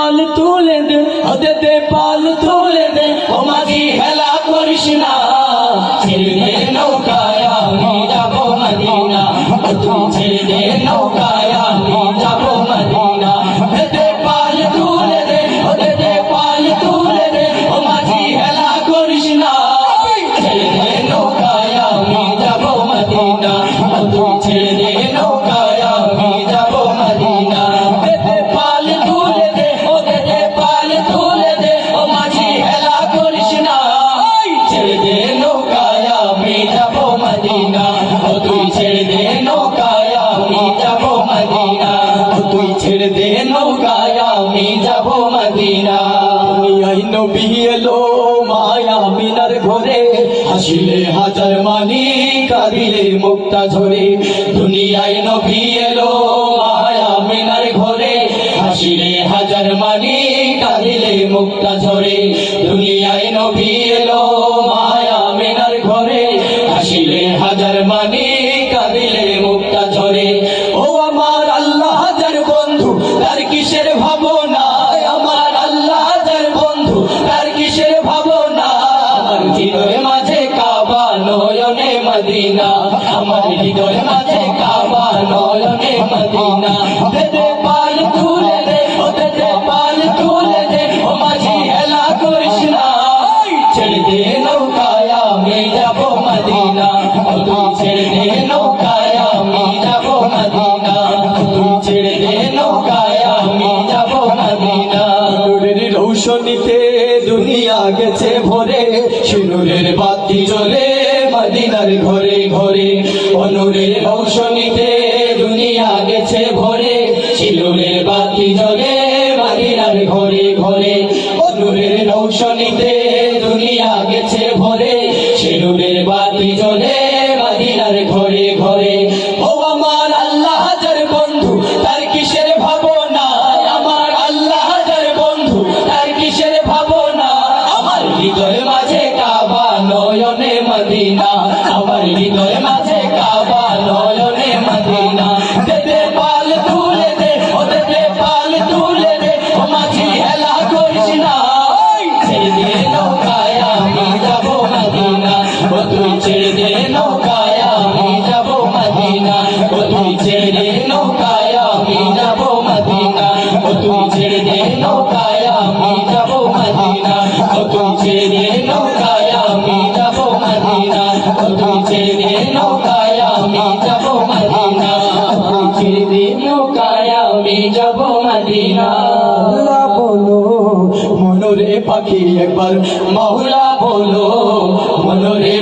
পাল তুলে দে ওদের পাল তুলে দে ও মাঝি হেলা করিস না ছেড়ে দে নৌকায় আমি যাব মদিনা তুই ছেড়ে দে নৌকায় আমি যাব মদিনা দে পাল তুলে দে ওদের পাল তুলে দে ও মাঝি হেলা করিস না ছেড়ে দে নৌকায় আমি যাব মদিনা তুই ছেড়ে দে নৌকায় আমি যাব মদিনা দে পাল তুলে দে ওদের পাল তুলে দে ও মাঝি হেলা করিস না ছেড়ে দে নৌকায় আমি যাব মদিনা তুই ছেড়ে দে নৌকায় আমি যাব মদিনা তুই ছেড়ে দে নৌকায় আমি যাব মদিনা দুনিয়ায় নবী এলো মায়া মিনার ঘরে হাসিলে হাজার মানি কাঁদিলে মুক্তা ঝরে দুনিয়ায় নবী এলো মায়া মিনার ঘরে হাসিলে হাজার মানি কাঁদিলে মুক্তা ঝরে দুনিয়ায় নবী এলো মায়া মিনার ঘরে হাসিলে হাজার মানি কাঁদিলে মুক্তা ঝরে ও আমার আল্লাহ হাজার বন্ধু তার কিসের ভাবনা আমার আল্লাহ হাজার বন্ধু তার কিসের ভাবনা আমার হৃদয় মাঝে কাবা নয়নে মদিনা আমার হৃদয় মাঝে কাবা নয়নে মদিনা দে পাল তুলে দে ও দে পাল তুলে দে ও মাঝি হেলা করিস না ছেড়ে দে নৌকায় আমি যাব মদিনা তুই ছেড়ে দে নৌকায় আমি যাব মদিনা তুই ছেড়ে দে নৌকায় আমি যাব মদিনা নূরের রৌশনীতে দুনিয়া গেছে ভরে সিঁদুরের বাতি জ্বলে মদিনার ঘরে ঘরে নূরের রৌশনীতে দুনিয়া গেছে ভরে সিঁদুরের বাতি জ্বলে মদিনার ঘরে ঘরে নূরের রৌশনীতে দুনিয়া গেছে ভরে সিঁদুরের বাতি জ্বলে মদিনার ঘরে ঘরে ও আমার আল্লাহ হাজার বন্ধু তার কিসের ভাবনা আমার আল্লাহ হাজার বন্ধু তার কিসের ভাবনা আমার হৃদয় মাঝে কাবা নয়নে মদিনা আমার হৃদয় মাঝে কাবা নয়নে মদিনা দে পাল তুলে দে ও দে পাল তুলে দে ও মাঝি হেলা করিস না ছেড়ে দে নৌকায় আমি যাব মদিনা ও তুই ছেড়ে দে নৌকায় আমি যাব মদিনা ও তুই ছেড়ে দে নৌকায় আমি যাব মদিনা ও তুই ছেড়ে দে নৌকায় আমি যাব মদিনা ও তুই ছেড়ে দে নৌকায় আমি যাব মদিনা ও তুই ছেড়ে দে নৌকায় আমি যাব মদিনা তুই ছেড়ে দে নৌকায় আমি যাব মদিনা আল্লাহ বলো মনোরে পাখি একবার মাওলা বলো মনোরে